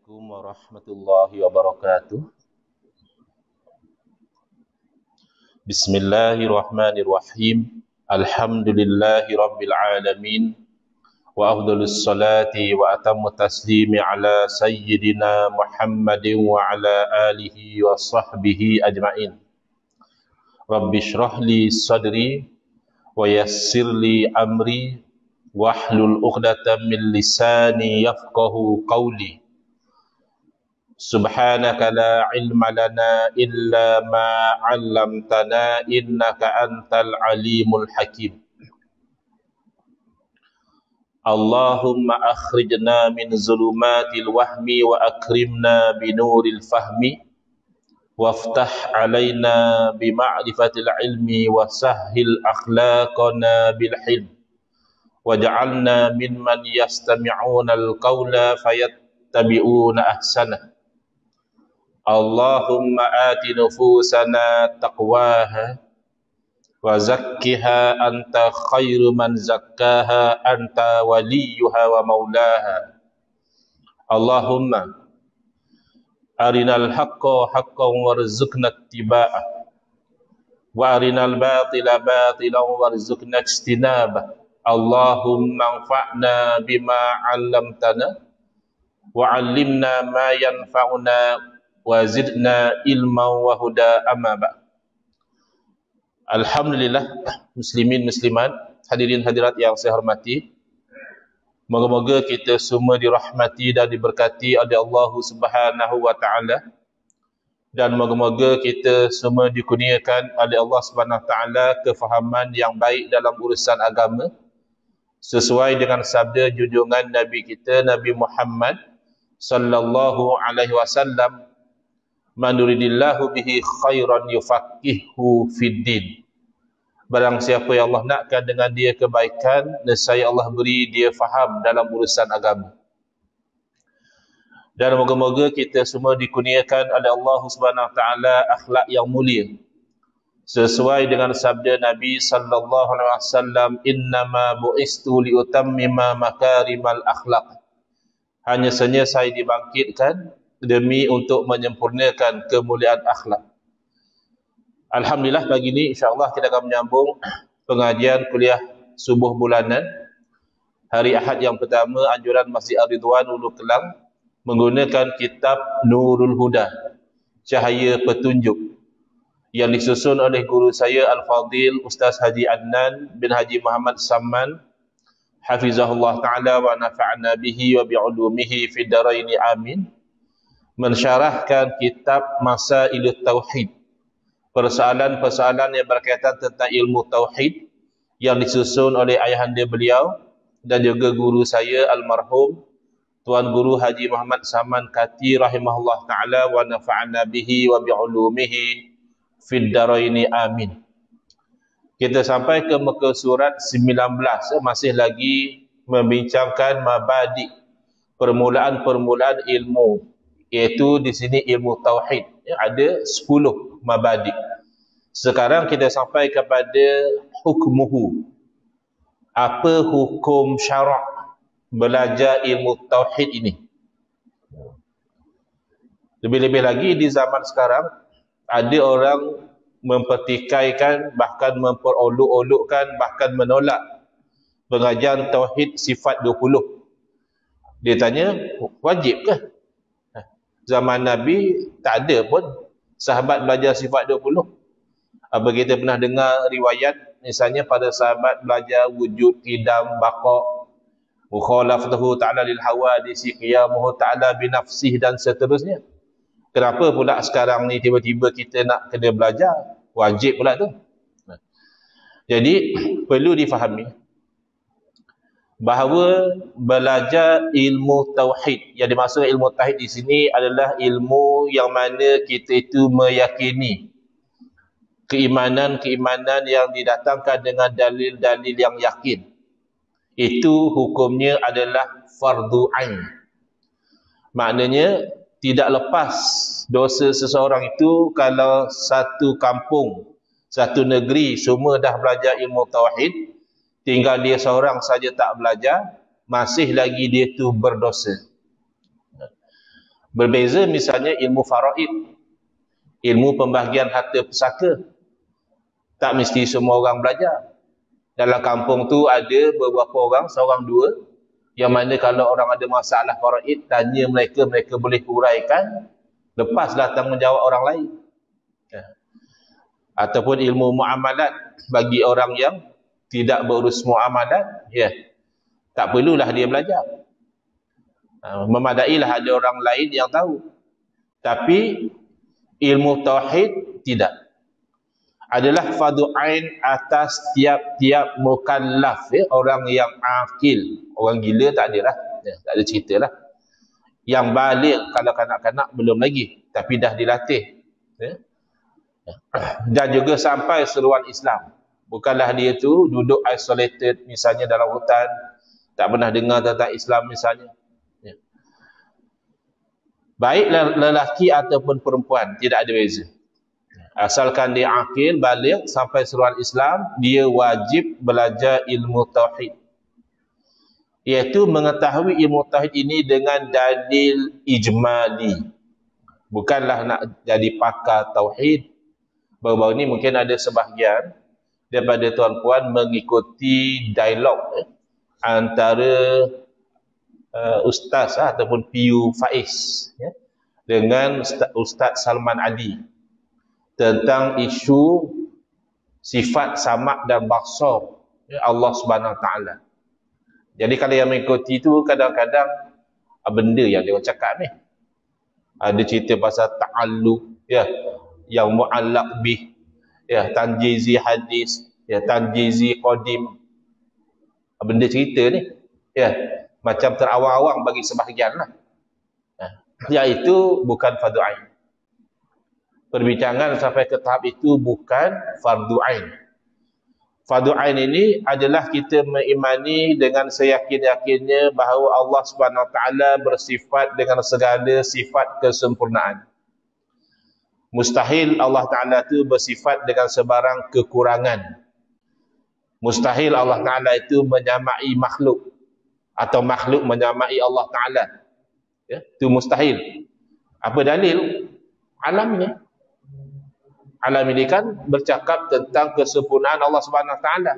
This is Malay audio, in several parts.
Assalamualaikum warahmatullahi wabarakatuh. Bismillahirrahmanirrahim. Alhamdulillahi rabbil alamin. Wa afdhalus salati wa atammu taslimi ala sayyidina Muhammadin wa ala alihi wa sahbihi ajma'in. Rabbi shrah li sadri wa yassir li amri wahlul 'uqdatam min lisani yafqahu qawli. Subhanaka la ilma lana illa ma 'allamtana innaka antal alimul hakim. Allahumma akhrijna min zulumatil wahmi wa akrimna binuril fahmi waftah alaina bima'rifatil ilmi wa sahhil akhlaqana bil hilm waj'alna mimman yastami'una al-qawla fayattabi'una ahsana. Allahumma ati nufusana taqwaha wa zakkiha anta khairu man zakkaha anta waliyuha wa maulaha. Allahumma arinal haqqa haqqan warzuqna ittiba'ah wa arinal batila batilan warzuqna ijtinabah. Allahumma anfa'na bima 'allamtana wa 'allimna ma yanfa'una wa zidna ilman wa huda amma ba'd. Alhamdulillah, muslimin muslimat, hadirin hadirat yang saya hormati. Moga-moga kita semua dirahmati dan diberkati oleh Allah Subhanahu wa taala, dan moga-moga kita semua dikurniakan oleh Allah Subhanahu wa taala kefahaman yang baik dalam urusan agama sesuai dengan sabda junjungan Nabi kita Nabi Muhammad sallallahu alaihi wasallam, man yuridillahu bihi khairan yufaqihu fid din. Barang siapa yang Allah nakkan dengan dia kebaikan, nescaya Allah beri dia faham dalam urusan agama. Dan moga-moga kita semua dikurniakan oleh Allah Subhanahu wa taala akhlak yang mulia sesuai dengan sabda Nabi sallallahu alaihi wasallam, innama bu'istu liutammima makarimal akhlaq. Hanya saja saya dibangkitkan demi untuk menyempurnakan kemuliaan akhlak. Alhamdulillah, pagi ini insya-Allah kita akan menyambung pengajian kuliah subuh bulanan hari Ahad yang pertama anjuran Masjid Ar-Ridwan Ulu Kelang menggunakan kitab Nurul Huda, Cahaya Petunjuk, yang disusun oleh guru saya Al-Fadil Ustaz Haji Adnan bin Haji Muhammad Samman hafizahullah ta'ala wa nafa'na bihi wa bi'ulumihi fid dharaini amin, mensyarahkan kitab Masailut Tauhid, persoalan-persoalan yang berkaitan tentang ilmu tauhid, yang disusun oleh ayahanda beliau dan juga guru saya almarhum Tuan Guru Haji Muhammad Saman Kati rahimahullah ta'ala wa nafa'na bihi wa bi'ulumihi fid dharaini amin. Kita sampai ke muka surat 19, masih lagi membincangkan mabadi, permulaan-permulaan ilmu, iaitu di sini ilmu tauhid. Ada 10 mabadi. Sekarang kita sampai kepada hukmuhu. Apa hukum syarak belajar ilmu tauhid ini? Lebih-lebih lagi di zaman sekarang ada orang mempertikaikan, bahkan memperolok-olokkan, bahkan menolak pengajian tauhid sifat 20. Dia tanya, wajib ke? Zaman Nabi tak ada pun sahabat belajar sifat 20. Apa kita pernah dengar riwayat misalnya pada sahabat belajar wujud, qidam, baqa, mukhalafatuhu ta'ala lil hawadisi, qiyamuhu ta'ala binafsih dan seterusnya. Kenapa pula sekarang ni tiba-tiba kita nak kena belajar? Wajib pula tu. Jadi perlu difahami bahawa belajar ilmu tauhid, yang dimaksud ilmu tauhid di sini adalah ilmu yang mana kita itu meyakini keimanan-keimanan yang didatangkan dengan dalil-dalil yang yakin. Itu hukumnya adalah fardu ain. Maknanya tidak lepas dosa seseorang itu kalau satu kampung, satu negeri semua dah belajar ilmu tauhid, tinggal dia seorang saja tak belajar, masih lagi dia tu berdosa. Berbeza misalnya ilmu faraid, ilmu pembahagian harta pusaka. Tak mesti semua orang belajar. Dalam kampung tu ada beberapa orang, seorang dua, yang mana kalau orang ada masalah faraid, tanya mereka, mereka boleh huraikan, lepaslah tanggungjawab orang lain. Ataupun ilmu muamalat bagi orang yang tidak berurus muamalat, tak perlulah dia belajar. Memadailah ada orang lain yang tahu. Tapi ilmu tauhid tidak. Adalah fardu ain atas tiap-tiap mukallaf, orang yang akil. Orang gila tak ada lah, tak ada cerita lah. Yang balik kalau kanak-kanak belum lagi, tapi dah dilatih, dan juga sampai seruan Islam. Bukanlah dia tu duduk isolated misalnya dalam hutan, tak pernah dengar tentang Islam misalnya. Baik lelaki ataupun perempuan, tidak ada beza. Asalkan dia akil, balik sampai seruan Islam, dia wajib belajar ilmu tauhid. Iaitu mengetahui ilmu tauhid ini dengan dalil ijmali. Bukanlah nak jadi pakar tauhid. Baru-baru ni mungkin ada sebahagian daripada tuan-puan mengikuti dialog antara Ustaz ataupun PU Faiz dengan Ustaz Salman Ali tentang isu sifat samak dan basar Allah Subhanahu Wa Taala. Jadi kalau yang mengikuti itu kadang-kadang benda yang dia cakap ni ada cerita pasal ta'alluq, yang mu'allaq bih, tanjizi hadis, tanjizi qadim, benda cerita ni, macam terawang-awang bagi sebahagian lah. Iaitu bukan fardu ain. Perbincangan sampai ke tahap itu bukan fardu ain. Fardu ain ini adalah kita mengimani dengan seyakin-yakinnya bahawa Allah Subhanahu Wa Taala bersifat dengan segala sifat kesempurnaan. Mustahil Allah Ta'ala itu bersifat dengan sebarang kekurangan. Mustahil Allah Ta'ala itu menyamai makhluk, atau makhluk menyamai Allah Ta'ala. Itu mustahil. Apa dalil? Alam ini. Alam ini kan bercakap tentang kesempurnaan Allah Subhanahu Wa Taala.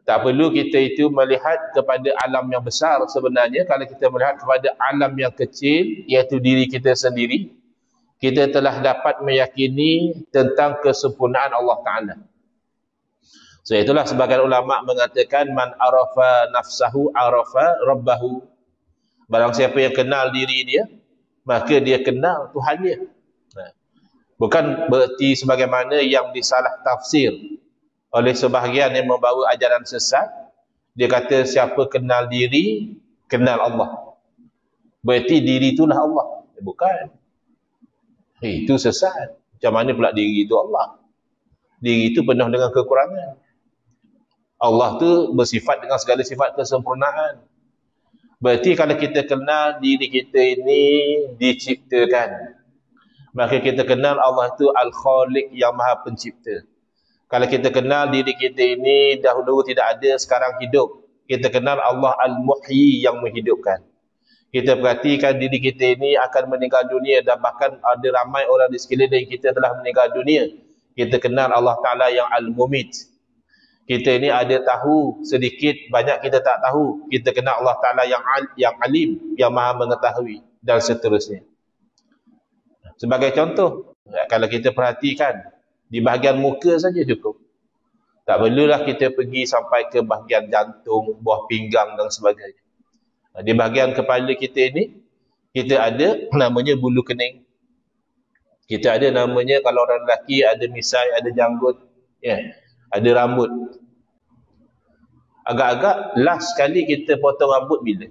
Tak perlu kita itu melihat kepada alam yang besar. Sebenarnya kalau kita melihat kepada alam yang kecil, iaitu diri kita sendiri, kita telah dapat meyakini tentang kesempurnaan Allah Ta'ala. So itulah sebagian ulama mengatakan man arafa nafsahu arafa rabbahu. Barang siapa yang kenal diri dia, maka dia kenal Tuhan dia. Bukan bererti sebagaimana yang disalah tafsir oleh sebahagian yang membawa ajaran sesat. Dia kata siapa kenal diri, kenal Allah. Berarti diri itulah Allah. Bukan. Itu sesat. Macam mana pula diri itu Allah? Diri itu penuh dengan kekurangan. Allah tu bersifat dengan segala sifat kesempurnaan. Berarti kalau kita kenal diri kita ini diciptakan, maka kita kenal Allah itu Al-Khaliq yang Maha Pencipta. Kalau kita kenal diri kita ini dahulu tidak ada, sekarang hidup, kita kenal Allah Al-Muhyi yang menghidupkan. Kita perhatikan diri kita ini akan meninggal dunia, dan bahkan ada ramai orang di sekeliling kita telah meninggal dunia. Kita kenal Allah Ta'ala yang Al-Mumit. Kita ini ada tahu sedikit, banyak kita tak tahu. Kita kenal Allah Ta'ala yang Alim, yang Maha Mengetahui, dan seterusnya. Sebagai contoh, kalau kita perhatikan di bahagian muka saja cukup. Tak perlulah kita pergi sampai ke bahagian jantung, buah pinggang dan sebagainya. Di bahagian kepala kita ini, kita ada namanya bulu kening. Kita ada namanya, kalau orang lelaki ada misai, ada janggut, ada rambut. Agak-agak last sekali kita potong rambut bila?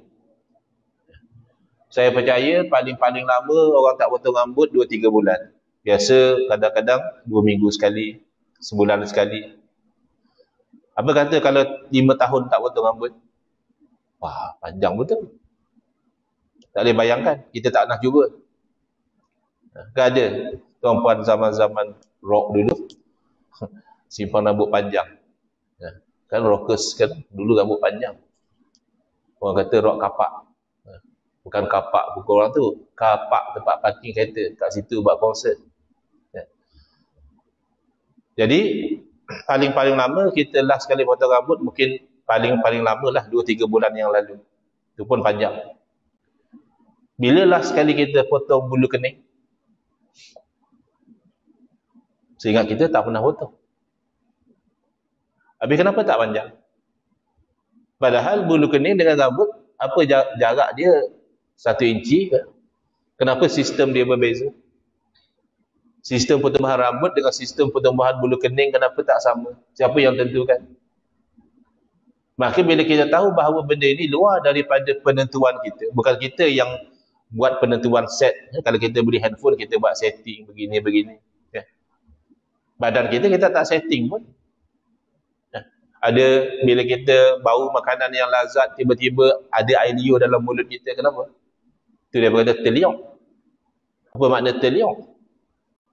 Saya percaya paling-paling lama orang tak potong rambut 2-3 bulan. Biasa kadang-kadang 2 minggu sekali, sebulan sekali. Apa kata kalau 5 tahun tak potong rambut? Wah, panjang betul. Tak boleh bayangkan, kita tak nak cuba. Kan ada tuan-puan zaman-zaman rock dulu simpan rambut panjang. Kan rockers kan dulu rambut panjang. Orang kata rock kapak. Bukan kapak pukul orang tu, kapak tempat parking kereta, kat situ buat konsert. Ya. Jadi paling-paling lama kita last sekali potong rambut mungkin paling lama lah 2-3 bulan yang lalu. Itu pun panjang. Bila last sekali kita potong bulu kening? Seingat kita tak pernah potong. Habis kenapa tak panjang? Padahal bulu kening dengan rambut, apa jarak dia 1 inci ke? Kenapa sistem dia berbeza? Sistem pertumbuhan rambut dengan sistem pertumbuhan bulu kening kenapa tak sama? Siapa yang tentukan? Maka bila kita tahu bahawa benda ini luar daripada penentuan kita, bukan kita yang buat penentuan set. Kalau kita beli handphone, kita buat setting begini-begini. Badan kita tak setting pun. Ada bila kita bau makanan yang lazat, tiba-tiba ada air liur dalam mulut kita, kenapa? Itu dia berkata terliok. Apa makna terliok?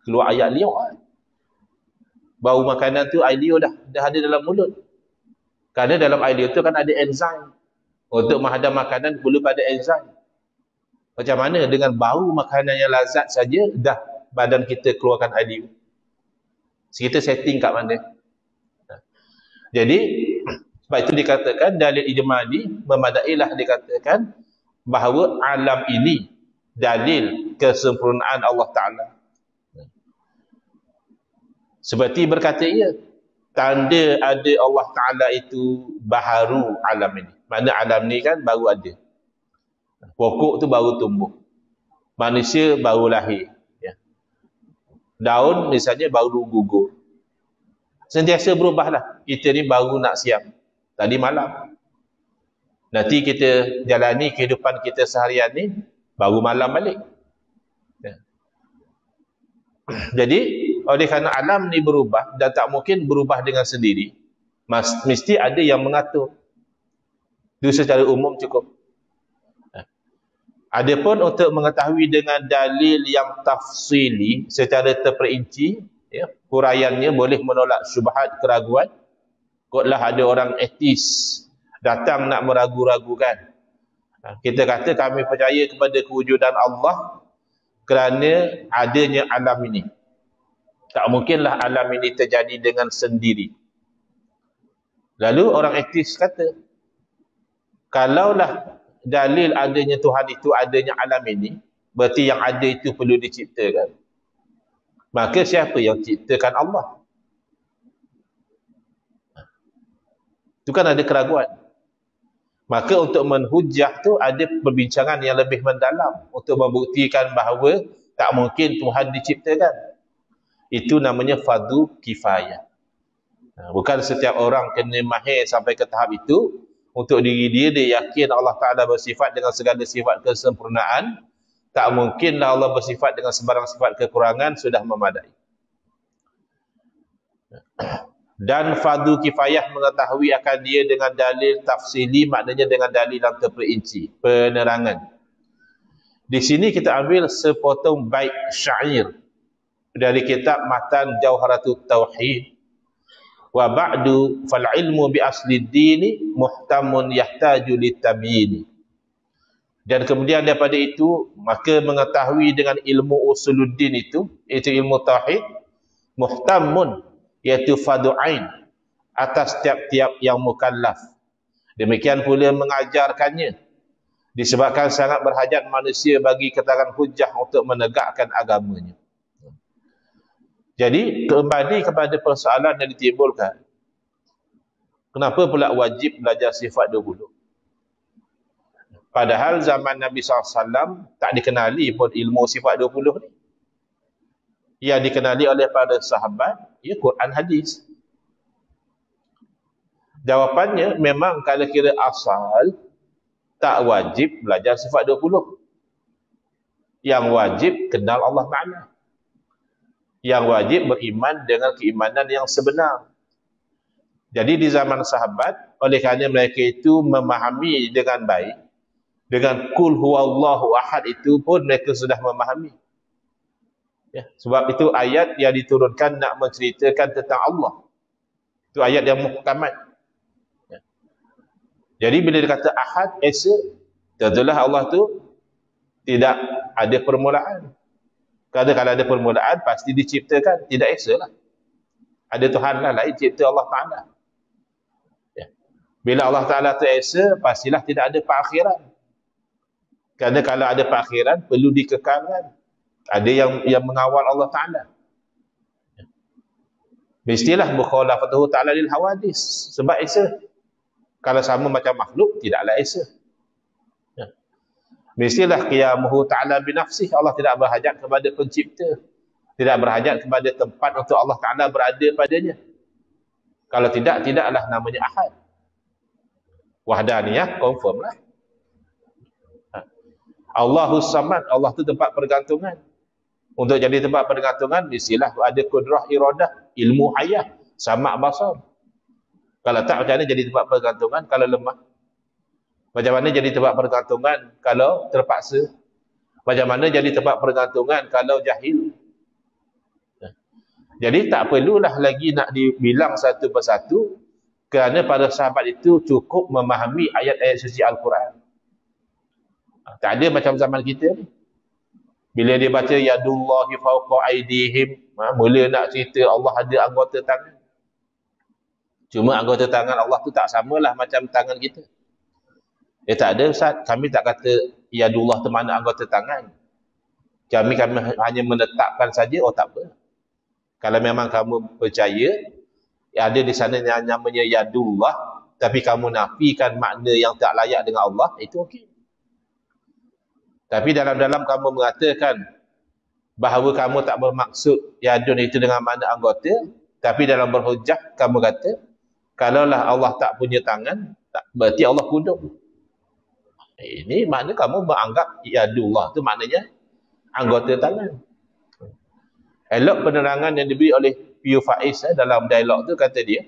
Keluar air liur. Bau makanan tu air liur dah ada dalam mulut. Kerana dalam air liur tu kan ada enzim. Untuk menghadam makanan perlu pada enzim. Macam mana dengan bau makanan yang lazat saja dah badan kita keluarkan air liur? Kita setting kat mana? Jadi sebab itu dikatakan dalil ijmali memadailah dikatakan bahawa alam ini dalil kesempurnaan Allah Ta'ala. Seperti berkata ia, tanda ada Allah Ta'ala itu baharu alam ini. Makna alam ni kan baru ada. Pokok tu baru tumbuh. Manusia baru lahir. Ya. Daun misalnya baru gugur. Sentiasa berubahlah. Kita ni baru nak siang. Tadi malam. Nanti kita jalani kehidupan kita seharian ni, baru malam balik. Ya. Jadi, oleh kerana alam ni berubah, dan tak mungkin berubah dengan sendiri, mesti ada yang mengatur. Itu secara umum cukup. Adapun untuk mengetahui dengan dalil yang tafsili, secara terperinci, ya, huraiannya boleh menolak syubhat, keraguan. Kotlah ada orang etis datang nak meragu-ragukan. Kita kata kami percaya kepada kewujudan Allah kerana adanya alam ini. Tak mungkinlah alam ini terjadi dengan sendiri. Lalu orang etis kata, kalaulah dalil adanya Tuhan itu adanya alam ini, berarti yang ada itu perlu diciptakan. Maka siapa yang ciptakan Allah? Itu kan ada keraguan. Maka untuk menhujah tu ada perbincangan yang lebih mendalam untuk membuktikan bahawa tak mungkin Tuhan diciptakan. Itu namanya fardu kifayah. Bukan setiap orang kena mahir sampai ke tahap itu. Untuk diri dia yakin Allah Ta'ala bersifat dengan segala sifat kesempurnaan. Tak mungkinlah Allah bersifat dengan sebarang sifat kekurangan, sudah memadai. Dan fardu kifayah mengetahui akan dia dengan dalil tafsili, maknanya dengan dalil yang terperinci, penerangan. Di sini kita ambil sepotong bait syair dari kitab Matan Jauharatut Tauhid. Wa ba'du fal ilmu bi asli dini muhtamun yahtaju litabyin. Dan kemudian daripada itu, maka mengetahui dengan ilmu usuluddin itu ilmu tauhid, muhtamun, iaitu fardu'ain atas tiap-tiap yang mukallaf. Demikian pula mengajarkannya, disebabkan sangat berhajat manusia bagi keterangan hujah untuk menegakkan agamanya. Jadi, kembali kepada persoalan yang ditimbulkan, kenapa pula wajib belajar sifat 20? Padahal zaman Nabi SAW tak dikenali pun ilmu sifat 20 ni. Yang dikenali oleh para sahabat, ya Quran hadis. Jawapannya memang kalau kira asal, tak wajib belajar sifat 20. Yang wajib kenal Allah Ta'ala. Yang wajib beriman dengan keimanan yang sebenar. Jadi di zaman sahabat, oleh kerana mereka itu memahami dengan baik, dengan kul huwallahu ahad itu pun mereka sudah memahami. Ya, sebab itu ayat yang diturunkan nak menceritakan tentang Allah. Itu ayat yang muhkamat. Ya. Jadi bila dia kata ahad, esa, tentulah Allah tu Tidak ada permulaan. Kalau ada permulaan, pasti diciptakan. Tidak esalah. Ada Tuhan lah lain cipta Allah Ta'ala. Ya. Bila Allah Ta'ala tu esa, pastilah tidak ada perakhiran. Kerana kalau ada perakhiran, perlu dikekalkan. Ada yang mengawal Allah Ta'ala. Mestilah mukhalafatuhu ta'ala lil hawadis. Sebab esa. Kalau sama macam makhluk, tidaklah esa. Ya. Mestilah qiyamuhu ta'ala binafsih. Allah tidak berhajat kepada pencipta. Tidak berhajat kepada tempat untuk Allah Ta'ala berada padanya. Kalau tidak, tidaklah namanya ahad. Wahdaniyah, confirm lah. Allahus samad, Allah tu tempat pergantungan. Untuk jadi tempat pergantungan, mestilah ada kudrah iradah, ilmu hayah, sama' basar. Kalau tak, macam mana jadi tempat pergantungan kalau lemah? Macam mana jadi tempat pergantungan kalau terpaksa? Macam mana jadi tempat pergantungan kalau jahil? Jadi tak perlulah lagi nak dibilang satu persatu, kerana para sahabat itu cukup memahami ayat-ayat suci Al-Quran. Tak ada macam zaman kita ni. Bila dia baca yadullahi fawqa aydihim, mula nak cerita Allah ada anggota tangan. Cuma anggota tangan Allah tu tak samalah macam tangan kita. Tak ada Ustaz, kami tak kata yadullah tu mana anggota tangan. Kami hanya menetapkan saja, tak apa. Kalau memang kamu percaya ada di sana yang namanya yadullah, tapi kamu nafikan makna yang tak layak dengan Allah, itu okey. Tapi dalam-dalam kamu mengatakan bahawa kamu tak bermaksud yadun itu dengan makna anggota, tapi dalam berhujjah kamu kata, kalaulah Allah tak punya tangan, berarti Allah kudung. Ini makna kamu menganggap yadullah itu maknanya anggota tangan. Elok penerangan yang diberi oleh Piyu Faiz dalam dialog tu, kata dia,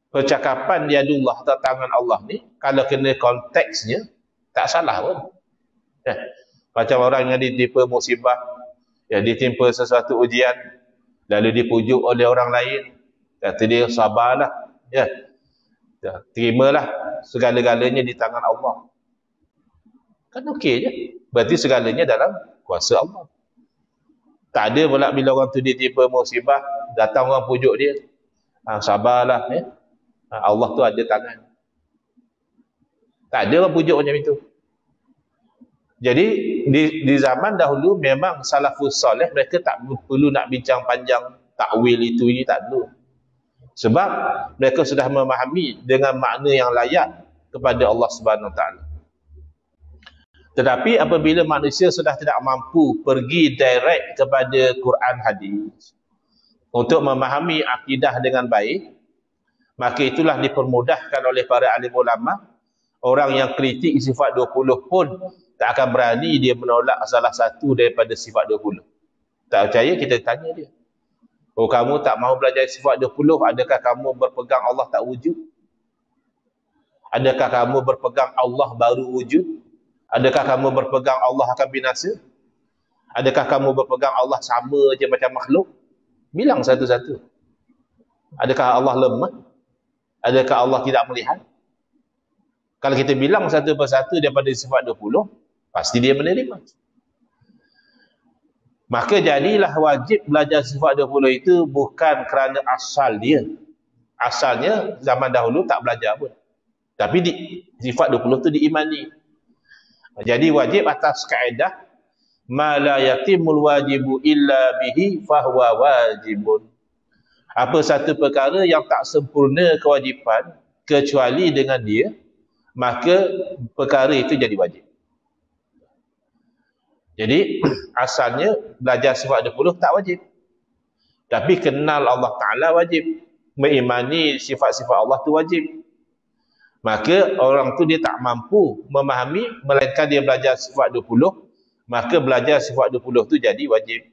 percakapan yadullah atau tangan Allah ni, kalau kena konteksnya, tak salah pun. Macam orang yang ditimpa musibah, yang ditimpa sesuatu ujian, lalu dipujuk oleh orang lain, kata dia sabarlah, terimalah segala-galanya di tangan Allah. Kan okey je. Berarti segalanya dalam kuasa Allah. Tak ada pula bila orang tu ditimpa musibah, datang orang pujuk dia, sabarlah, Allah tu ada tangan. Tak ada orang pujuk macam itu. Jadi di zaman dahulu memang salafus soleh mereka tak perlu nak bincang panjang takwil itu ini, tak perlu. Sebab mereka sudah memahami dengan makna yang layak kepada Allah Subhanahu Wa Taala. Tetapi apabila manusia sudah tidak mampu pergi direct kepada Quran hadis untuk memahami akidah dengan baik, maka itulah dipermudahkan oleh para alim ulama. Orang yang kritik sifat 20 pun tak akan berani dia menolak salah satu daripada sifat 20. Tak percaya, kita tanya dia. Oh, kamu tak mahu belajar sifat 20, adakah kamu berpegang Allah tak wujud? Adakah kamu berpegang Allah baru wujud? Adakah kamu berpegang Allah akan binasa? Adakah kamu berpegang Allah sama je macam makhluk? Bilang satu-satu. Adakah Allah lemah? Adakah Allah tidak melihat? Kalau kita bilang satu persatu daripada sifat 20, pasti dia menerima. Maka jadilah wajib belajar sifat 20 itu bukan kerana asal dia. Asalnya zaman dahulu tak belajar pun. Tapi sifat 20 itu diimani. Jadi wajib atas kaedah ma la yatimul wajibu illa bihi fahuwa wajibun. Apa satu perkara yang tak sempurna kewajipan kecuali dengan dia, maka perkara itu jadi wajib. Jadi asalnya belajar sifat 20 tak wajib. Tapi kenal Allah Ta'ala wajib. Mengimani sifat-sifat Allah tu wajib. Maka orang tu dia tak mampu memahami, melainkan dia belajar sifat 20, maka belajar sifat 20 tu jadi wajib.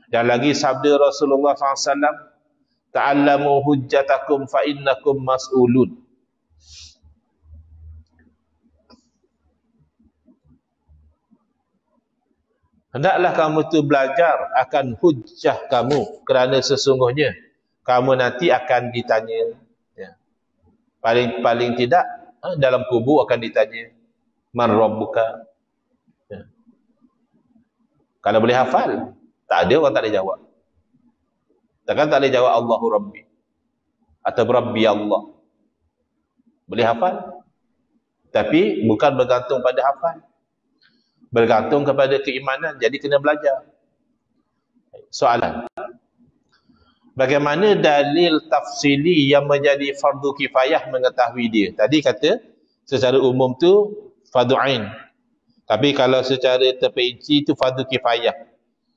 Dan lagi sabda Rasulullah SAW, ta'allamu hujjatakum fa innakum mas'ulun. Hendaklah kamu tu belajar akan hujjah kamu, kerana sesungguhnya kamu nanti akan ditanya. Paling tidak dalam kubur akan ditanya, man rabbuka, Kalau boleh hafal, tak ada orang tak boleh jawab. Takkan tak boleh jawab Allahu Rabbi atau Rabbi Allah. Boleh hafal, tapi bukan bergantung pada hafal, bergantung kepada keimanan. Jadi kena belajar. Soalan, bagaimana dalil tafsili yang menjadi fardu kifayah mengetahui dia? Tadi kata secara umum tu fardu ain, tapi kalau secara terperinci tu fardu kifayah.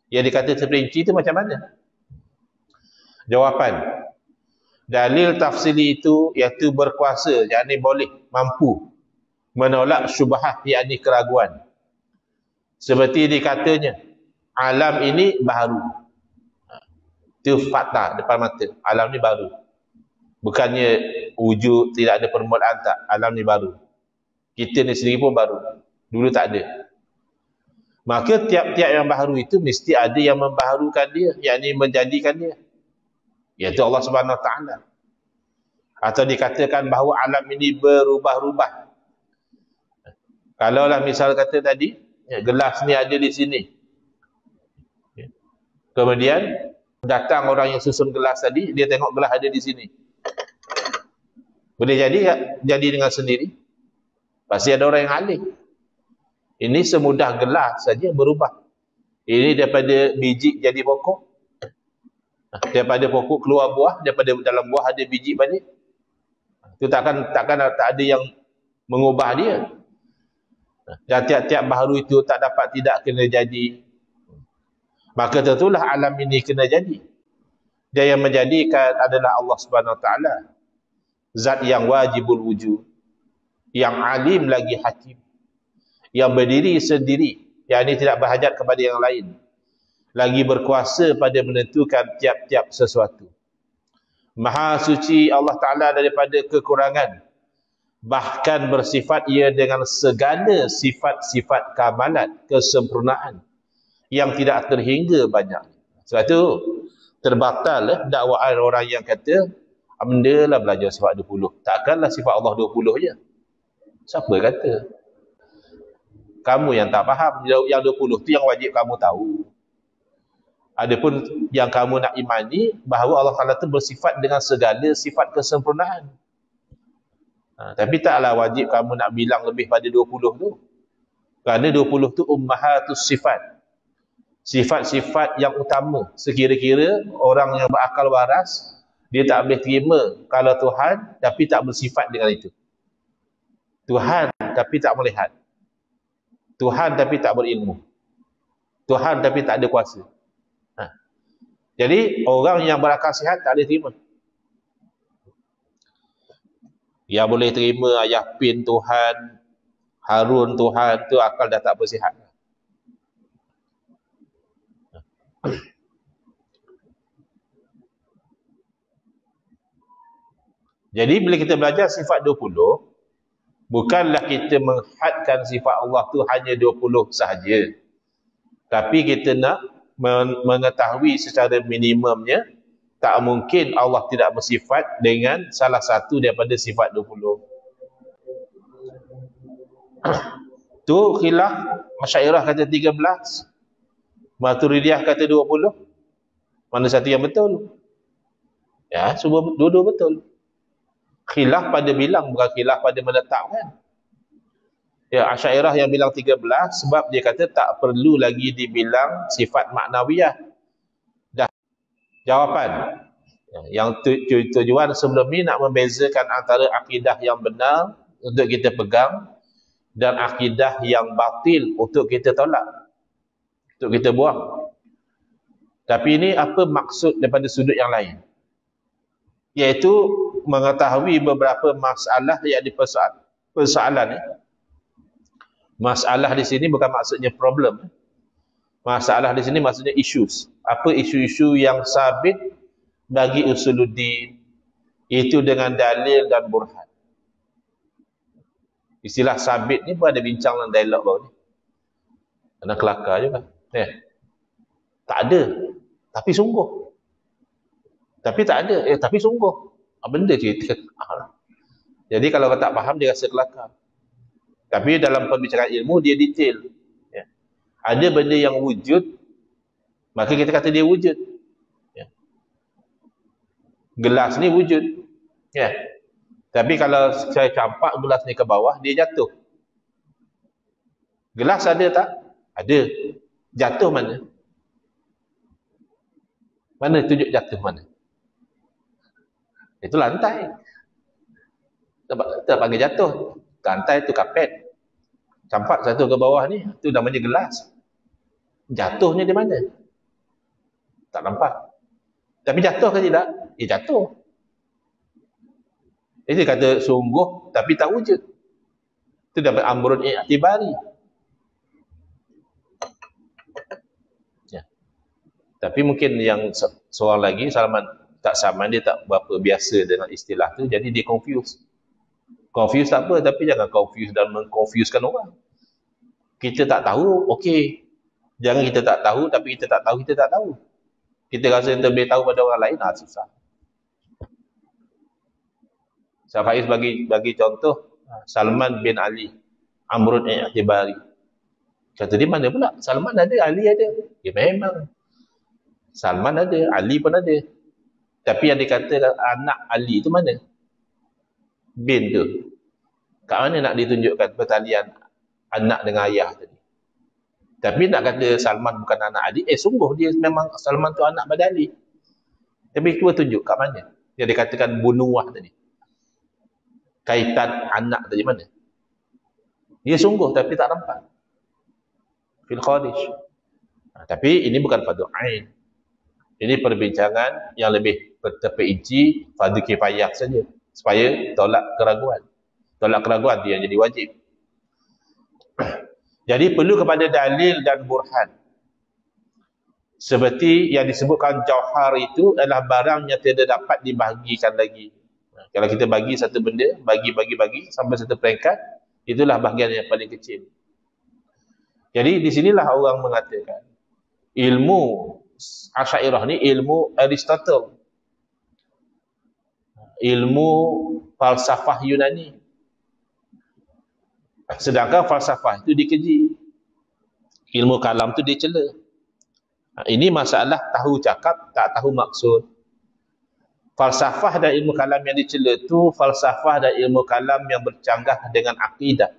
Yang dikata terperinci tu macam mana? Jawapan, dalil tafsili itu iaitu berkuasa, yakni boleh, mampu menolak syubhat, yakni keraguan. Seperti dikatanya, alam ini baru. Itu fakta depan mata. Alam ni baru. Bukannya wujud, tidak ada permulaan, tak. Alam ni baru. Kita ni sendiri pun baru. Dulu tak ada. Maka tiap-tiap yang baru itu mesti ada yang membaharukan dia, yakni menjadikan dia. Iaitu Allah Subhanahu Wa Taala. Atau dikatakan bahawa alam ini berubah-ubah. Kalaulah misal kata tadi, gelas ni ada di sini. Kemudian datang orang yang susun gelas tadi, dia tengok gelas ada di sini. Boleh jadi jadi dengan sendiri. Pasti ada orang yang alih. Ini semudah gelas saja berubah. Ini daripada biji jadi pokok. Daripada pokok keluar buah, daripada dalam buah ada biji balik. Itu takkan tak ada yang mengubah dia. Dan tiap-tiap baharu itu tak dapat tidak kena jadi. Maka tentulah alam ini kena jadi. Dia yang menjadikan adalah Allah Subhanahu Wa Taala. Zat yang wajibul wujud, yang alim lagi hakim, yang berdiri sendiri, yang ini tidak berhajat kepada yang lain, lagi berkuasa pada menentukan tiap-tiap sesuatu. Maha suci Allah Ta'ala daripada kekurangan, bahkan bersifat ia dengan segala sifat-sifat kamalan, kesempurnaan yang tidak terhingga banyak. Sebab itu terbatal dakwaan orang yang kata benda lah belajar sifat 20. Takkanlah sifat Allah 20 je. Siapa kata? Kamu yang tak faham. Yang 20 tu yang wajib kamu tahu. Adapun yang kamu nak imani bahawa Allah Ta'ala tu bersifat dengan segala sifat kesempurnaan. Tapi taklah wajib kamu nak bilang lebih pada 20 tu. Kerana 20 tu ummahatus sifat. Sifat-sifat yang utama. Sekira-kira orang yang berakal waras, dia tak boleh terima kalau Tuhan tapi tak bersifat dengan itu. Tuhan tapi tak melihat. Tuhan tapi tak berilmu. Tuhan tapi tak ada kuasa. Jadi orang yang berakal sihat tak boleh terima. Yang boleh terima ayah Pin Tuhan, Harun Tuhan, tu akal dah tak bersihat. Jadi bila kita belajar sifat 20, bukanlah kita menghadkan sifat Allah tu hanya 20 sahaja. Tapi kita nak mengetahui secara minimumnya, tak mungkin Allah tidak bersifat dengan salah satu daripada sifat 20. Tu khilaf, Asy'ariyah kata 13, Maturidiyah kata 20. Mana satu yang betul? Ya, semua dua-dua betul. Khilaf pada bilang, bukan khilaf pada menetapkan. Ya, Asy'ariyah yang bilang 13 sebab dia kata tak perlu lagi dibilang sifat maknawiyah. Dah. Jawapan. Yang tujuan sebelum ni nak membezakan antara akidah yang benar untuk kita pegang dan akidah yang batil untuk kita tolak, untuk kita buang. Tapi ini apa maksud daripada sudut yang lain? Iaitu mengetahui beberapa masalah yang persoalan. Masalah di sini bukan maksudnya problem. Masalah di sini maksudnya issues. Apa isu-isu yang sabit bagi usuluddin, itu dengan dalil dan burhan. Istilah sabit ni pun ada bincang dalam dialog baru ni. Kena kelakar juga. Tak ada. Tapi sungguh. Tapi tak ada. Tapi sungguh. Benda cerita. Jadi kalau kau tak faham, dia rasa kelakar. Tapi dalam pembicaraan ilmu, dia detail. Ada benda yang wujud, maka kita kata dia wujud. Ya. Gelas ni wujud. Ya. Tapi kalau saya campak gelas ni ke bawah, dia jatuh. Gelas ada tak? Ada. Jatuh mana? Mana tunjuk jatuh mana? Itu lantai. Tak panggil jatuh. Lantai tu kapet. Campak satu ke bawah ni, itu namanya gelas. Jatuhnya di mana? Tak nampak. Tapi jatuh ke tidak? Jatuh. Itu kata sungguh tapi tak wujud. Itu dapat amrun i'tibari. Ya. Tapi mungkin yang seorang lagi, Salman tak sama, dia tak berapa biasa dengan istilah tu, jadi dia confuse. Confuse tak apa, tapi jangan confuse dan mengconfusekan orang. Kita tak tahu, okey. Jangan kita tak tahu, tapi kita tak tahu, kita tak tahu. Kita rasa kita boleh tahu pada orang lain, susah. Faiz bagi contoh, Salman bin Ali, amrun i'tibari. Kata dia, mana pula? Salman ada, Ali ada. Ya memang. Salman ada, Ali pun ada. Tapi yang dikata anak Ali tu mana? Bin tu. Kat mana nak ditunjukkan pertalian anak dengan ayah tadi? Tapi nak kata Salman bukan anak Ali, sungguh dia memang Salman tu anak pada Ali. Tapi cuba tunjuk kat mana? Dia dikatakan bunuah tadi. Kaitan anak tadi mana? Dia sungguh tapi tak nampak. Fil kharij. Tapi ini bukan fardu ain. Ini perbincangan yang lebih terperinci, fardu kifayah saja. Supaya tolak keraguan. Tolak keraguan dia jadi wajib. Jadi perlu kepada dalil dan burhan. Seperti yang disebutkan jauhar itu adalah barang yang tidak dapat dibahagikan lagi. Kalau kita bagi satu benda, bagi sampai satu peringkat, itulah bahagian yang paling kecil. Jadi di sinilah orang mengatakan ilmu Asy'ariyah ni ilmu Aristotle. Ilmu falsafah Yunani. Sedangkan falsafah itu dikeji. Ilmu kalam tu dicela. Ini masalah tahu cakap, tak tahu maksud. Falsafah dan ilmu kalam yang dicela tu falsafah dan ilmu kalam yang bercanggah dengan akidah.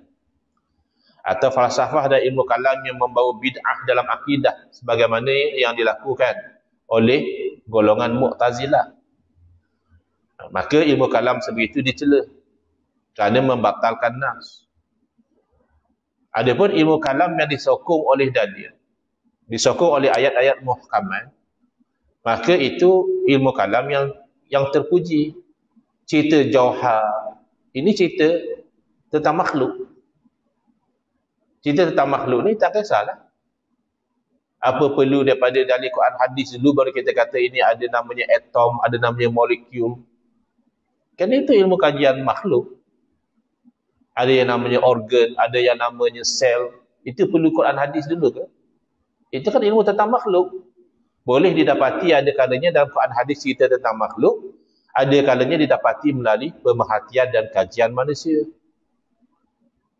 Atau falsafah dan ilmu kalam yang membawa bid'ah dalam akidah sebagaimana yang dilakukan oleh golongan Mu'tazilah. Maka ilmu kalam sebegitu dicela kerana membatalkan nas. Adapun ilmu kalam yang disokong oleh dalil, disokong oleh ayat-ayat muhkamat, maka itu ilmu kalam yang terpuji. Cerita jauhar ini cerita tentang makhluk. Cerita tentang makhluk ni tak kisahlah apa perlu daripada dalil Quran hadis dulu baru kita kata ini ada namanya atom, ada namanya molekul. Kan itu ilmu kajian makhluk. Ada yang namanya organ, ada yang namanya sel. Itu perlu Quran hadis dulu ke? Itu kan ilmu tentang makhluk. Boleh didapati ada kalanya dalam Quran hadis cerita tentang makhluk, ada kalanya didapati melalui pemerhatian dan kajian manusia.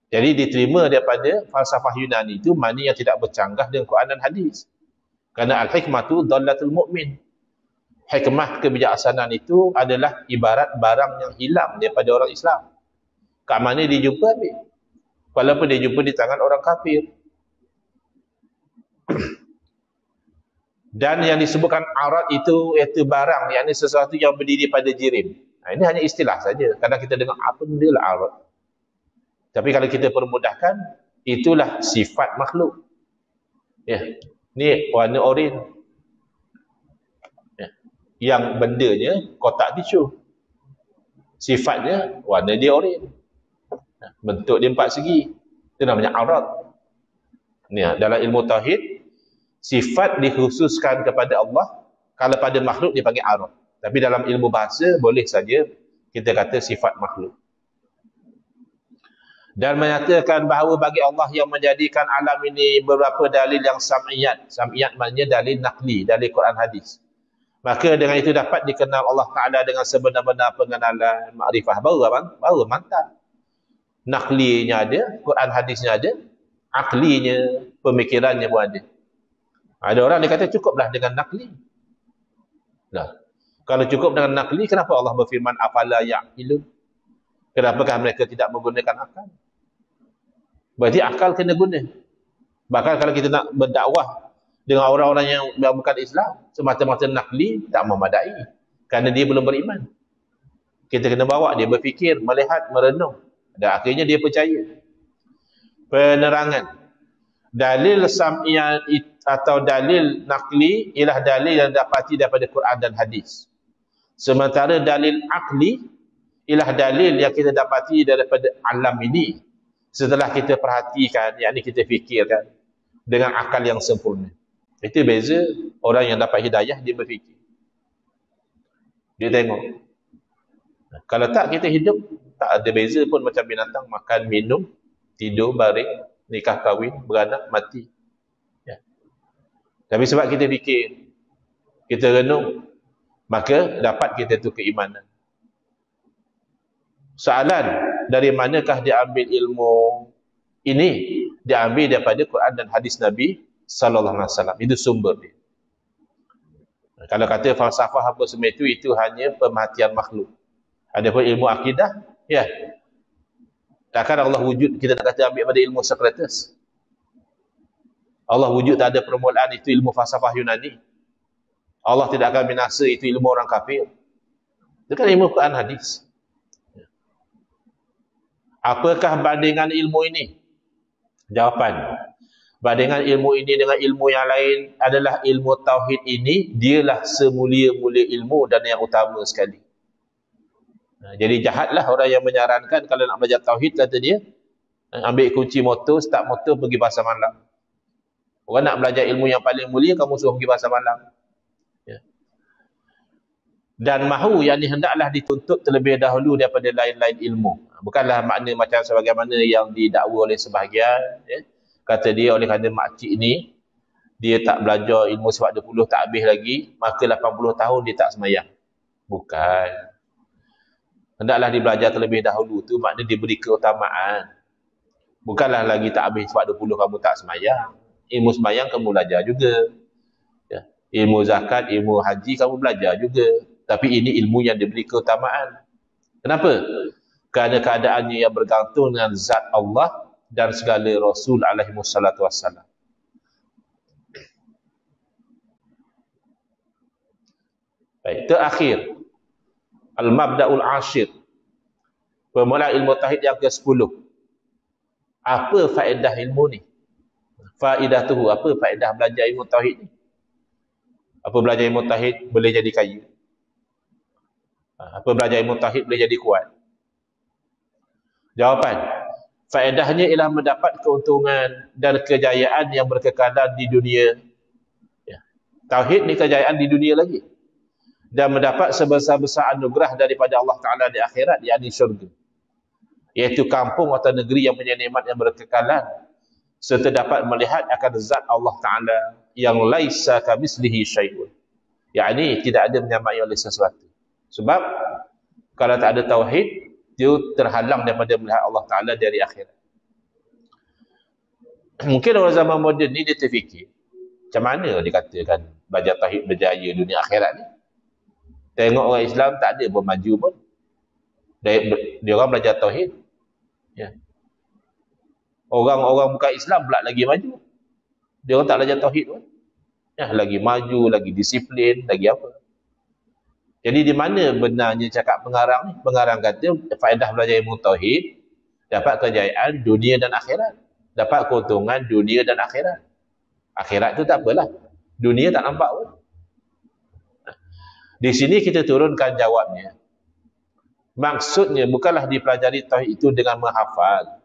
Jadi diterima daripada falsafah Yunani itu mana yang tidak bercanggah dengan Quran dan hadis. Kerana al-hikmatu dhallatul mu'min. Hikmah kebijaksanaan itu adalah ibarat barang yang hilang daripada orang Islam. Kat mana dia jumpa habis. Walaupun dia jumpa di tangan orang kafir. Dan yang disebutkan arat itu iaitu barang, yakni sesuatu yang berdiri pada jirim. Ini hanya istilah saja. Kadang kita dengar apa benda lah arat. Tapi kalau kita permudahkan, itulah sifat makhluk. Ya, ni warna oranye. Ya. Yang bendanya kotak tisu. Sifatnya warna dia oranye. Bentuk dia 4 segi. Itu namanya arat. Ni dalam ilmu tauhid, sifat dikhususkan kepada Allah. Kalau pada makhluk dia panggil arat. Tapi dalam ilmu bahasa boleh saja kita kata sifat makhluk. Dan menyatakan bahawa bagi Allah yang menjadikan alam ini beberapa dalil yang sam'iyat. Sam'iyat maknanya dalil naqli, dalil Quran hadis. Maka dengan itu dapat dikenal Allah Ta'ala dengan sebenar-benar pengenalan makrifah. Baru mantap. Naqlinya ada, Quran hadisnya ada, aklinya, pemikirannya pun ada. Ada orang dia kata cukuplah dengan nakli. Nah, kalau cukup dengan nakli, kenapa Allah berfirman afala ya'qilun? Kenapakah mereka tidak menggunakan akal? Berarti akal kena guna. Bahkan kalau kita nak berdakwah dengan orang-orang yang bukan Islam, semata-mata nakli tak memadai. Kerana dia belum beriman. Kita kena bawa dia berfikir, melihat, merenung. Dan akhirnya dia percaya. Penerangan. Dalil sam'iyah atau dalil nakli ialah dalil yang dapati daripada Quran dan hadis. Sementara dalil akli ialah dalil yang kita dapati daripada alam ini. Setelah kita perhatikan, yakni kita fikirkan dengan akal yang sempurna. Itu beza orang yang dapat hidayah, dia berfikir. Dia tengok. Kalau tak, kita hidup tak ada beza pun macam binatang, makan, minum, tidur, baring, nikah, kahwin, beranak, mati. Ya. Tapi sebab kita fikir, kita renung, maka dapat kita tu keimanan. Soalan, dari manakah dia ambil ilmu ini? Dia ambil daripada Quran dan hadis Nabi sallallahu alaihi wasallam. Itu sumber dia. Kalau kata falsafah apa semua itu hanya pemerhatian makhluk. Adapun ilmu akidah, ya. Takkan Allah wujud, kita nak kata ambil pada ilmu Socrates. Allah wujud tak ada permulaan, itu ilmu falsafah Yunani. Allah tidak akan binasa, itu ilmu orang kafir. Itu kan ilmu Quran hadis. Apakah bandingan ilmu ini? Jawapan. Bandingan ilmu ini dengan ilmu yang lain adalah ilmu tauhid ini, dialah semulia-mulia ilmu dan yang utama sekali. Jadi jahatlah orang yang menyarankan kalau nak belajar tauhid, kata dia, ambil kunci motor, start motor, pergi pasar malam. Orang nak belajar ilmu yang paling mulia, kamu suruh pergi pasar malam. Ya. Dan mahu yang ini hendaklah dituntut terlebih dahulu daripada lain-lain ilmu. Bukanlah makna macam sebagaimana yang didakwa oleh sebahagian. Ya. Kata dia oleh kerana makcik ni, dia tak belajar ilmu sebab 20 tak habis lagi, maka 80 tahun dia tak semayang. Bukan. Hendaklah dia belajar terlebih dahulu tu, maknanya diberi keutamaan. Bukanlah lagi tak habis sebab 20 kamu tak semayang. Ilmu semayang kamu belajar juga. Ya. Ilmu zakat, ilmu haji kamu belajar juga. Tapi ini ilmu yang diberi keutamaan. Kenapa? Kerana keadaannya yang bergantung dengan zat Allah dan segala Rasul alaihi wassalatu wassalam. Baik, terakhir. Al-Mabda'ul Ashir. Permulaan ilmu tauhid yang ke-10. Apa faedah ilmu ni? Faedatuhu, apa faedah belajar ilmu tauhid ni? Apa belajar ilmu tauhid boleh jadi kaya? Apa belajar ilmu tauhid boleh jadi kuat? Jawapan, faedahnya ialah mendapat keuntungan dan kejayaan yang berkekalan di dunia. Ya. Tauhid ni kejayaan di dunia lagi. Dan mendapat sebesar-besar anugerah daripada Allah Ta'ala di akhirat, yakni syurga. Iaitu kampung atau negeri yang punya nikmat yang berkekalan. Serta dapat melihat akan zat Allah Ta'ala yang laisa kamislihi syai'un. Yakni tidak ada menyamai oleh sesuatu. Sebab kalau tak ada tauhid, dia terhalang daripada melihat Allah Ta'ala dari akhirat. Mungkin orang zaman moden ni dia terfikir, macam mana dikatakan belajar tauhid berjaya dunia akhirat ni? Tengok orang Islam tak ada pun maju pun. Dia orang belajar tauhid. Ya. Orang-orang bukan Islam pula lagi maju. Dia orang tak belajar tauhid pun. Ya, lagi maju, lagi disiplin, lagi apa. Jadi di mana benarnya cakap pengarang ni? Pengarang kata faedah belajar ilmu tauhid dapat kejayaan dunia dan akhirat. Dapat keuntungan dunia dan akhirat. Akhirat tu tak apalah. Dunia tak nampak pun. Di sini kita turunkan jawabnya. Maksudnya bukanlah dipelajari tauhid itu dengan menghafal.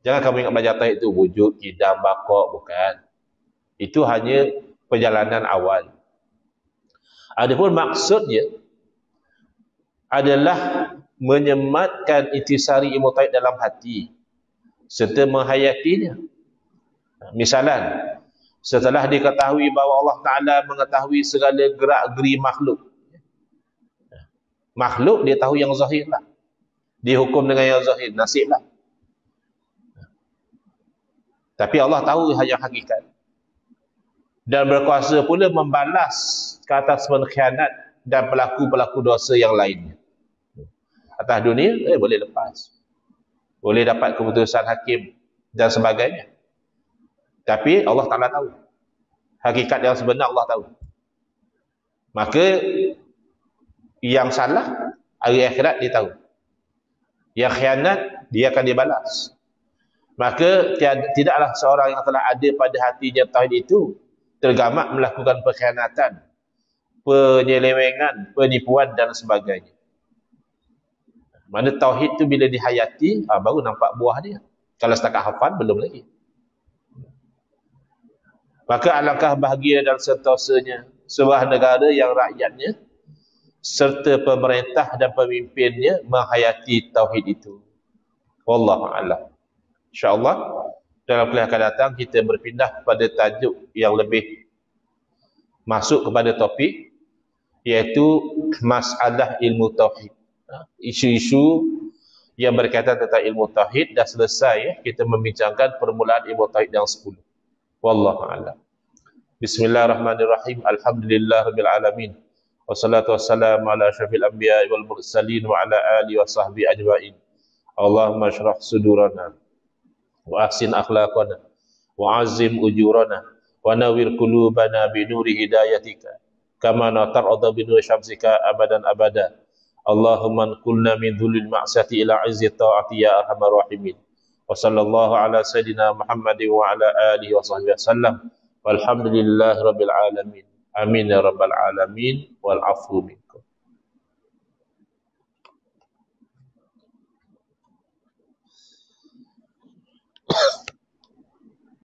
Jangan kamu ingat belajar tauhid itu wujud, kidam, bakok, bukan. Itu hanya perjalanan awal. Adapun maksudnya adalah menyematkan intisari ilmu tauhid dalam hati serta menghayatinya. Misalan, setelah diketahui bahawa Allah Ta'ala mengetahui segala gerak-geri makhluk. Makhluk dia tahu yang zahir lah. Dia hukum dengan yang zahir, nasib lah. Tapi Allah tahu yang hakikat. dan berkuasa pula membalas ke atas pengkhianat dan pelaku-pelaku dosa yang lainnya. Atas dunia, boleh lepas. Boleh dapat keputusan hakim dan sebagainya. Tapi Allah Ta'ala tahu. Hakikat yang sebenar Allah tahu. Maka yang salah, hari akhirat dia tahu. Yang khianat, dia akan dibalas. Maka tidaklah seorang yang telah ada pada hatinya tauhid itu tergamak melakukan pengkhianatan, penyelewengan, penipuan dan sebagainya. Mana tauhid tu bila dihayati, baru nampak buah dia. Kalau setakat hafal, belum lagi. Maka alangkah bahagia dan sentosanya sebuah negara yang rakyatnya serta pemerintah dan pemimpinnya menghayati tauhid itu. Wallahu a'lam. InsyaAllah dalam kuliah akan datang kita berpindah pada tajuk yang lebih masuk kepada topik, iaitu masalah ilmu tauhid. Isu-isu yang berkaitan tentang ilmu tauhid dah selesai. Kita membincangkan permulaan ilmu tauhid yang 10. Wallahu a'lam. Bismillahirrahmanirrahim. Alhamdulillahirabbil alamin. Wassalatu wassalamu ala asyrafil anbiya'i wal mursalin wa ala alihi wa sahbihi ajma'in. Allahumma shrah sudurana wa ahsin akhlaqana wa azim ujurana wa nawwir qulubana bi nuri hidayatika kama natarada bi nuri syamsika abadan abada. Allahumma anqulna min dhulil ma'siyati ila 'izzi ta'ati ya arhamar rahimin. Wa sallallahu ala sayidina Muhammadin wa ala alihi wa sahbihi wasallam. Walhamdulillahi rabbil alamin. Amin ya rabbal alamin wal afu minkum.